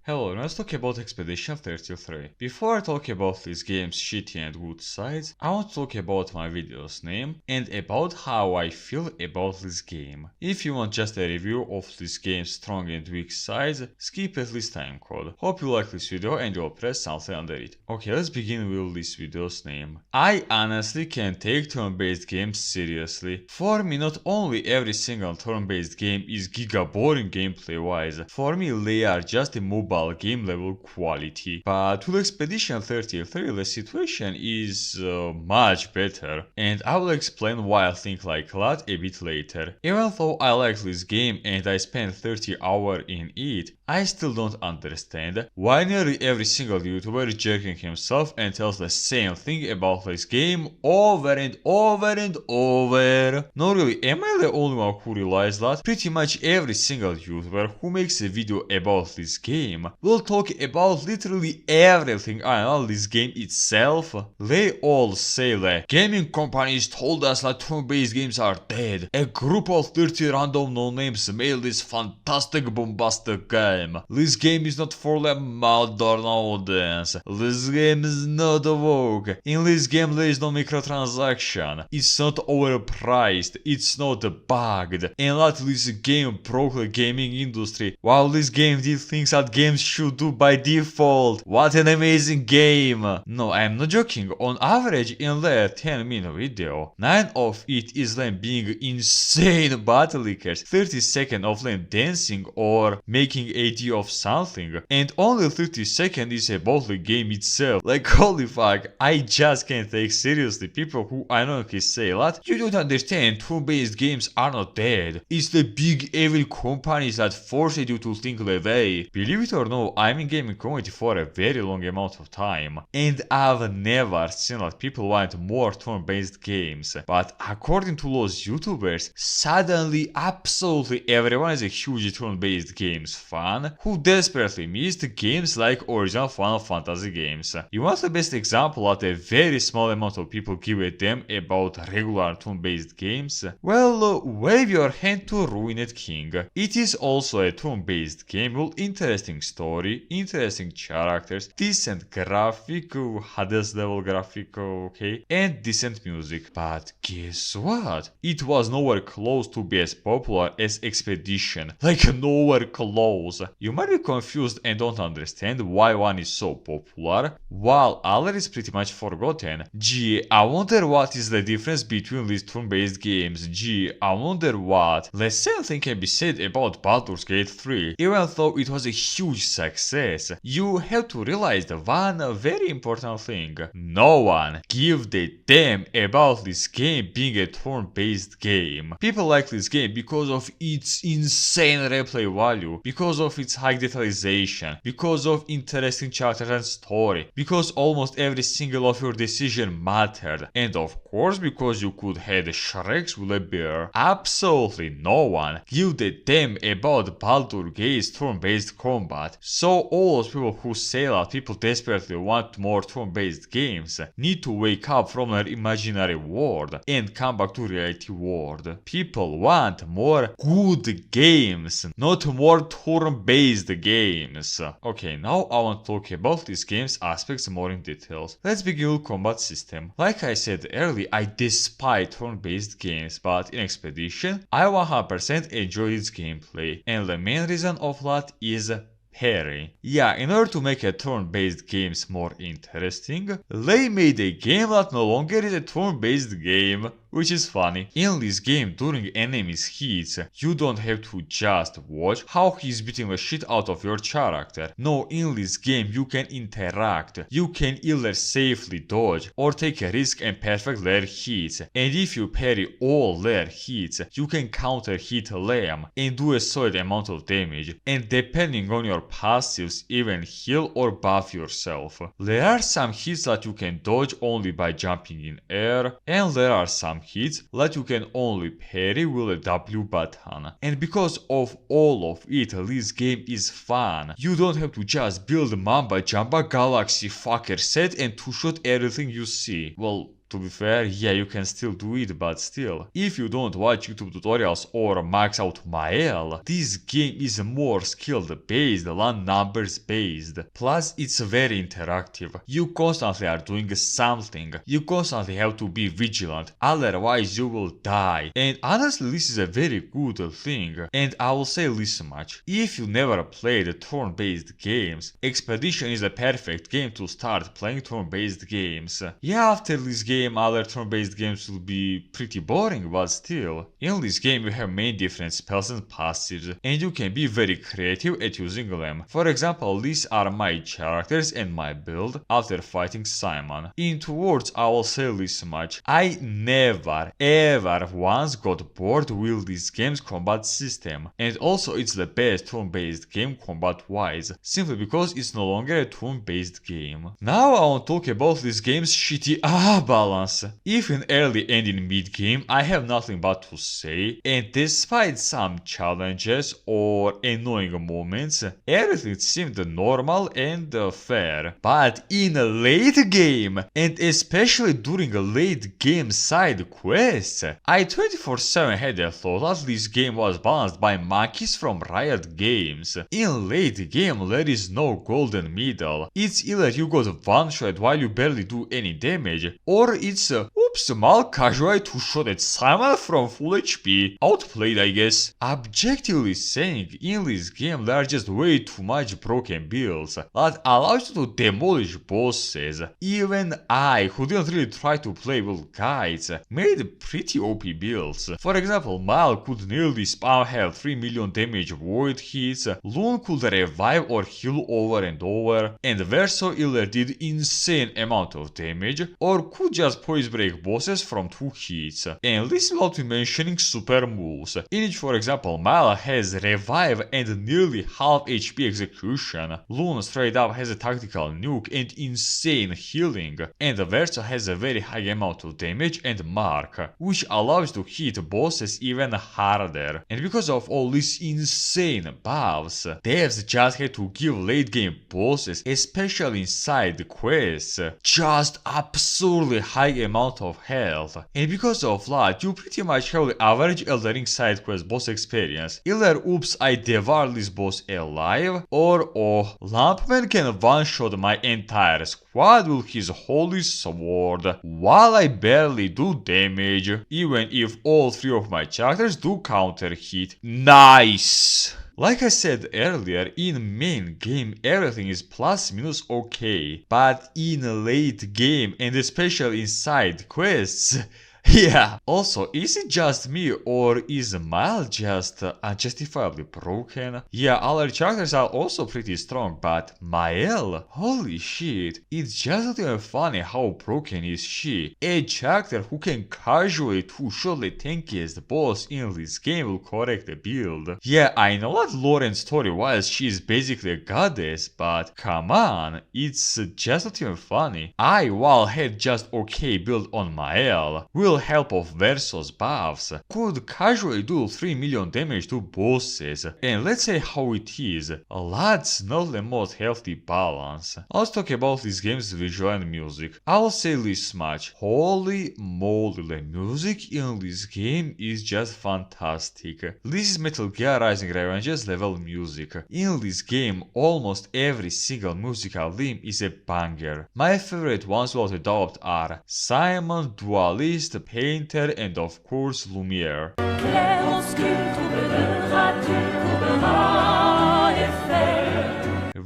Hello, let's talk about Expedition 33. Before I talk about this game's shitty and good sides, I want to talk about my video's name and about how I feel about this game. If you want just a review of this game's strong and weak sides, skip at least time code. Hope you like this video and you'll press something under it. Okay, let's begin with this video's name. I honestly can't take turn-based games seriously. For me, not only every single turn-based game is giga boring gameplay wise, for me they are just a mobile game level quality. But with Expedition 33 the situation is much better, and I will explain why I think like that a bit later. Even though I like this game and I spent 30 hours in it, I still don't understand why nearly every single YouTuber is jerking himself and tells the same thing about this game over and over and over. No really, am I the only one who realized that? Pretty much every single YouTuber who makes a video about this game will talk about literally everything around this game itself. They all say that gaming companies told us that turn-based games are dead. A group of 30 random no-names made this fantastic bombastic game. This game is not for the modern audience. This game is not woke. In this game there is no microtransaction. It's not overpriced. It's not bugged. And that this game broke the gaming industry, while this game did things that games should do by default. What an amazing game! No, I'm not joking. On average, in their 10-minute video, 9 of it is them being insane butt lickers, 30 seconds of them dancing or making AD of something, and only 30 seconds is about the game itself. Like holy fuck, I just can't take seriously people who ironically say that you don't understand turn-based games are not dead. It's the big evil companies that forced you to think that way. Believe it or not, I'm in gaming community for a very long amount of time, and I've never seen that people want more turn-based games. But according to those YouTubers, suddenly absolutely everyone is a huge turn-based games fan who desperately missed games like original Final Fantasy games. You want the best example that a very small amount of people give a damn about regular turn-based games? Well, wave your hand to Ruined King. It is also a turn-based game with interesting story, interesting characters, decent graphic, Hades level graphic, okay, and decent music. But guess what? It was nowhere close to be as popular as Expedition. Like nowhere close. You might be confused and don't understand why one is so popular, while other is pretty much forgotten. Gee, I wonder what is the difference between these turn-based games. Gee, I wonder what. The same thing can be said about Baldur's Gate 3. Even though it was a huge success, you have to realize the one very important thing. No one give a damn about this game being a turn-based game. People like this game because of its insane replay value, because of its high detalization, because of interesting characters and story, because almost every single of your decision mattered, and of course because you could have Shreks with a bear. Absolutely no one give a damn about Baldur's Gate's turn-based combat. So all those people who say that people desperately want more turn-based games need to wake up from their imaginary world and come back to reality world. People want more good games, not more turn-based games. Okay, now I want to talk about this game's aspects more in details. Let's begin with combat system. Like I said earlier, I despise turn-based games, but in Expedition, I 100% enjoy its gameplay, and the main reason of that is parry. Yeah, in order to make a turn-based games more interesting, they made a game that no longer is a turn-based game, which is funny. In this game, during enemies hits, you don't have to just watch how he's beating the shit out of your character. No, in this game you can interact. You can either safely dodge or take a risk and perfect their hits. And if you parry all their hits, you can counter hit them and do a solid amount of damage. And depending on your passives, even heal or buff yourself. There are some hits that you can dodge only by jumping in air, and there are some hits that you can only parry with a W button. And because of all of it, this game is fun. You don't have to just build Mamba Jamba Galaxy fucker set and two-shot everything you see. Well, To be fair, yeah, you can still do it, but still. If you don't watch YouTube tutorials or max out Mael, this game is more skilled based than numbers based. Plus, it's very interactive. You constantly are doing something. You constantly have to be vigilant, otherwise you will die. And honestly, this is a very good thing. And I will say this much. If you never played turn-based games, Expedition is a perfect game to start playing turn-based games. Yeah, after this game, other turn-based games will be pretty boring, but still. In this game, you have many different spells and passives, and you can be very creative at using them. For example, these are my characters and my build after fighting Simon. In 2 words, I will say this much. I never ever once got bored with this game's combat system, and also it's the best turn-based game combat-wise, simply because it's no longer a turn-based game. Now I want to talk about this game's shitty balance. If in early and in mid-game, I have nothing but to say, and despite some challenges or annoying moments, everything seemed normal and fair. But in a late game, and especially during a late game side quests, I 24/7 had a thought that this game was balanced by monkeys from Riot Games. In late game, there is no golden middle. It's either you got one shot while you barely do any damage, or it's oops, Mal casually 2-shot at Simon from full HP. Outplayed, I guess. Objectively saying, in this game there are just way too much broken builds that allows you to demolish bosses. Even I, who didn't really try to play with guides, made pretty OP builds. For example, Mal could nearly spam have 3 million damage void hits, Loon could revive or heal over and over, and Verso either did insane amount of damage or could just poise break bosses from 2 hits. And this without mentioning super moves, in which for example Mal has revive and nearly half HP execution, Loon straight up has a tactical nuke and insane healing, and Verso has a very high amount of damage and mark, which allows to hit bosses even harder. And because of all these insane buffs, devs just had to give late game bosses, especially in side quests, just absurdly high amount of health. And because of that, you pretty much have the average Elden Ring side quest boss experience. Either oops, I devoured this boss alive, or oh, Lampman can one-shot my entire squad with his holy sword while I barely do damage, even if all 3 of my characters do counter hit. Nice! Like I said earlier, in main game everything is plus minus okay, but in late game and especially in side quests, yeah. Also, is it just me or is Mal just unjustifiably broken? Yeah, other characters are also pretty strong, but Mael, holy shit, it's just not even funny how broken is she. A character who can casually 2-shot the tankiest boss in this game will correct the build. Yeah, I know that lore and story-wise she is basically a goddess, but come on, it's just not even funny. I, while had just okay build on Mael, will help of Verso's buffs, could casually do 3 million damage to bosses, and let's say how it is, that's not the most healthy balance. Let's talk about this game's visual and music. I'll say this much, holy moly, the music in this game is just fantastic. This is Metal Gear Rising Revengeance level music. In this game, almost every single musical theme is a banger. My favorite ones without a doubt are Simon, Dualist, Painter, and of course Lumiere.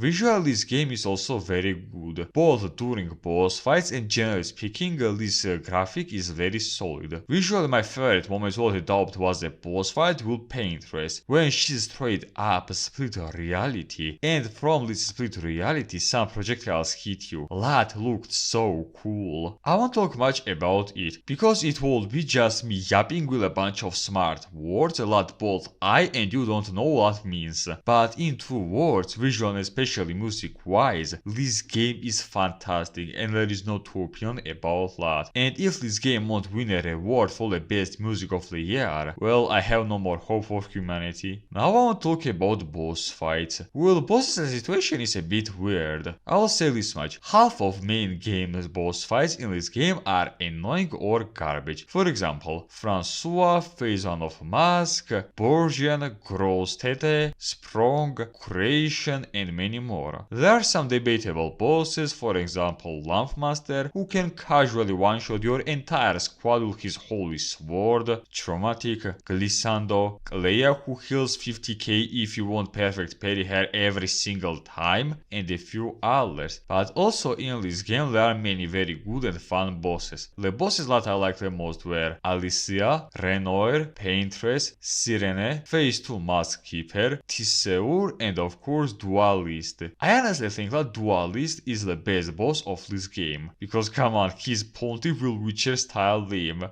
Visually, this game is also very good, both during boss fights and generally speaking, this graphic is very solid. Visually, my favorite moment without a doubt was the boss fight with Paintress, when she straight up split reality, and from this split reality some projectiles hit you. That looked so cool. I won't talk much about it, because it would be just me yapping with a bunch of smart words that both I and you don't know what means. But in 2 words, visual and especially music wise, this game is fantastic and there is no two opinion about that. And if this game won't win a reward for the best music of the year, well, I have no more hope for humanity. Now I want to talk about boss fights. Well, boss situation is a bit weird. I'll say this much. Half of main game's boss fights in this game are annoying or garbage. For example, Francois, Phase 1 of Mask, Borgian, Gross Tete, Sprong, Creation, and many more. There are some debatable bosses, for example Lampmaster, who can casually one-shot your entire squad with his holy sword, Traumatic, Glissando, Leia who heals 50k if you want perfect parry her every single time, and a few others. But also in this game there are many very good and fun bosses. The bosses that I like the most were Alicia, Renoir, Paintress, Sirene, Phase 2 Mask Keeper, Tisseur, and of course Dualist. I honestly think that Dualist is the best boss of this game, because come on, his pontifical Witcher style theme.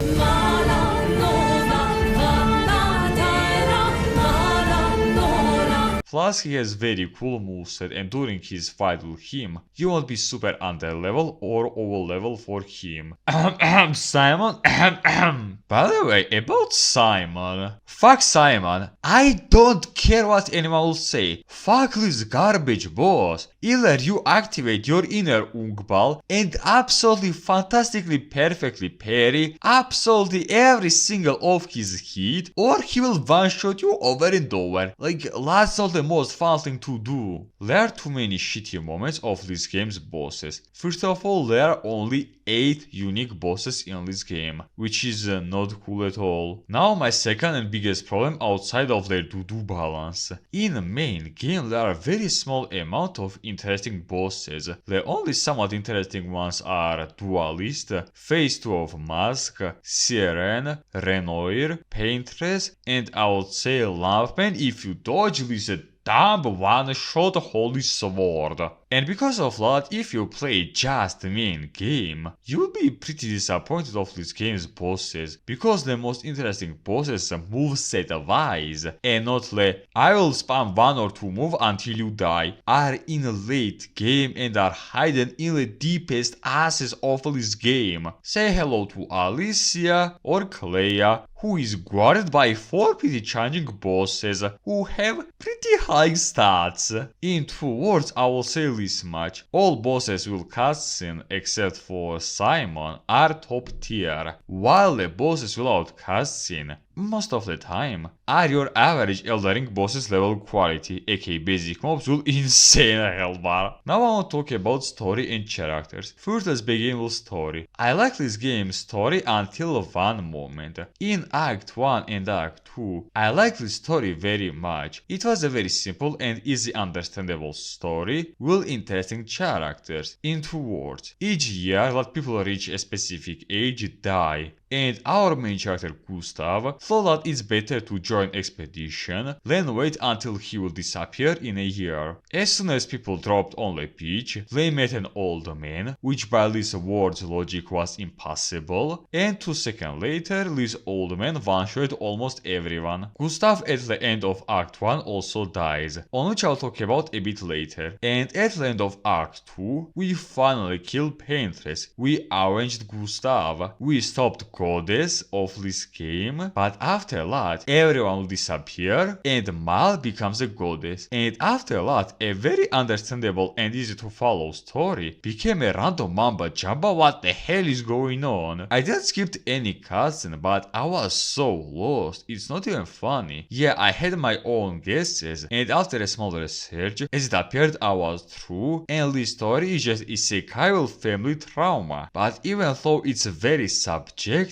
Plus he has very cool moveset, and during his fight with him, you won't be super under level or over level for him. Simon? By the way, about Simon. Fuck Simon. I don't care what anyone will say. Fuck this garbage boss. Either you activate your inner Ungbal and absolutely fantastically perfectly parry absolutely every single of his hit, or he will one-shot you over and over. Like, that's not the most fun thing to do. There are too many shitty moments of this game's bosses. First of all, there are only 8 unique bosses in this game, which is not cool at all. Now my second and biggest problem outside of their to-do balance. In the main game there are very small amount of interesting bosses. The only somewhat interesting ones are Dualist, Phase 2 of Mask, Sirene, Renoir, Paintress, and I would say Lampman if you dodge this dumb one-shot holy sword. And because of that, if you play just the main game, you'll be pretty disappointed of this game's bosses, because the most interesting bosses moveset wise, and not the I will spam one or two move until you die, are in a late game and are hidden in the deepest asses of this game. Say hello to Alicia or Clea, who is guarded by 4 pretty challenging bosses who have pretty high stats. In 2 words, I will say this much. All bosses with cutscene except for Simon are top tier, while the bosses without cutscene most of the time are your average Elden Ring bosses level quality, aka basic mobs with insane health bar. Now I want to talk about story and characters. First let's begin with story. I like this game's story until one moment. In Act 1 and Act 2, I like this story very much. It was a very simple and easy understandable story with interesting characters. In 2 words, each year that people reach a specific age die, and our main character Gustav thought that it's better to join expedition than wait until he will disappear in a year. As soon as people dropped on the beach, they met an old man, which by this word's logic was impossible, and 2 seconds later this old man one-shot almost everyone. Gustav at the end of Act 1 also dies, on which I'll talk about a bit later. And at the end of Act 2, we finally killed Paintress, we avenged Gustav, we stopped goddess of this game, but after that everyone will disappear and Mal becomes a goddess, and after that a very understandable and easy to follow story became a random mamba jamba. What the hell is going on? I didn't skip any cutscene, but I was so lost, it's not even funny. Yeah, I had my own guesses, and after a small research, as it appeared I was true, and this story is just isekai with family trauma. But even though it's very subjective,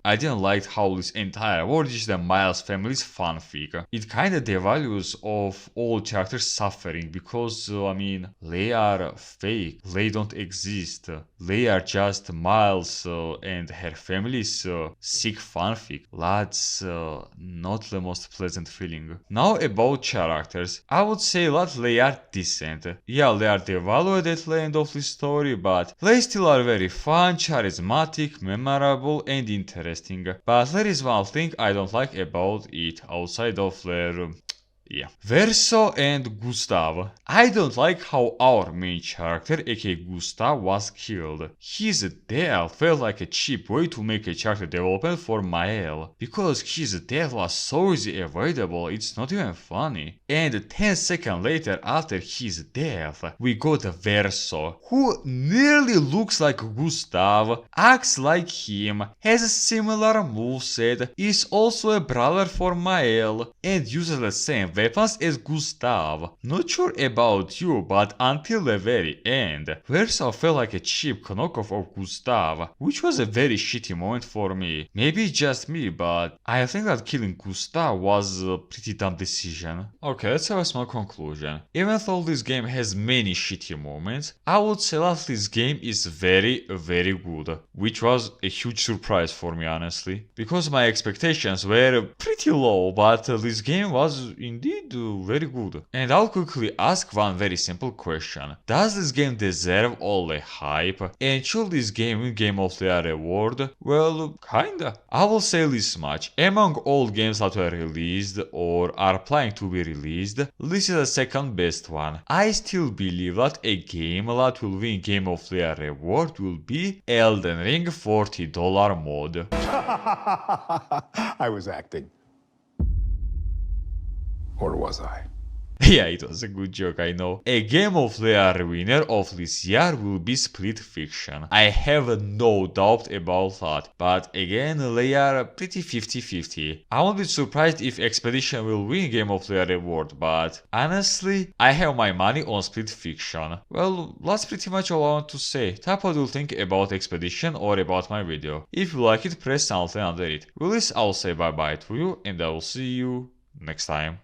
I didn't like how this entire world is the Miles family's fanfic. It kinda devalues of all characters suffering, because they are fake, they don't exist, they are just Miles and her family's sick fanfic. That's not the most pleasant feeling. Now about characters, I would say that they are decent. Yeah, they are devalued at the end of the story, but they still are very fun, charismatic, memorable, and interesting. But there is one thing I don't like about it outside of their Yeah. Verso and Gustav. I don't like how our main character, aka Gustav, was killed. His death felt like a cheap way to make a character development for Mael. Because his death was so easily avoidable, it's not even funny. And 10 seconds later after his death, we got Verso, who nearly looks like Gustav, acts like him, has a similar moveset, is also a brawler for Mael, and uses the same weapons as Gustav. Not sure about you, but until the very end, Verso felt like a cheap knockoff of Gustav, which was a very shitty moment for me. Maybe just me, but I think that killing Gustav was a pretty dumb decision. Okay, let's have a small conclusion. Even though this game has many shitty moments, I would say that this game is very good, which was a huge surprise for me honestly, because my expectations were pretty low, but this game was indeed very good. And I'll quickly ask one very simple question. Does this game deserve all the hype? And should this game win Game of the Year award? Well, kinda. I will say this much. Among all games that were released or are planning to be released, this is the second best one. I still believe that a game that will win Game of the Year award will be Elden Ring $40 mod. I was acting. Or was I? Yeah, it was a good joke, I know. A Game of the Year winner of this year will be Split Fiction. I have no doubt about that, but again, they are pretty 50-50. I won't be surprised if Expedition will win Game of the Year award, but honestly, I have my money on Split Fiction. Well, that's pretty much all I want to say. Type what you think about Expedition or about my video. If you like it, press something under it. With this, I'll say bye bye to you, and I will see you next time.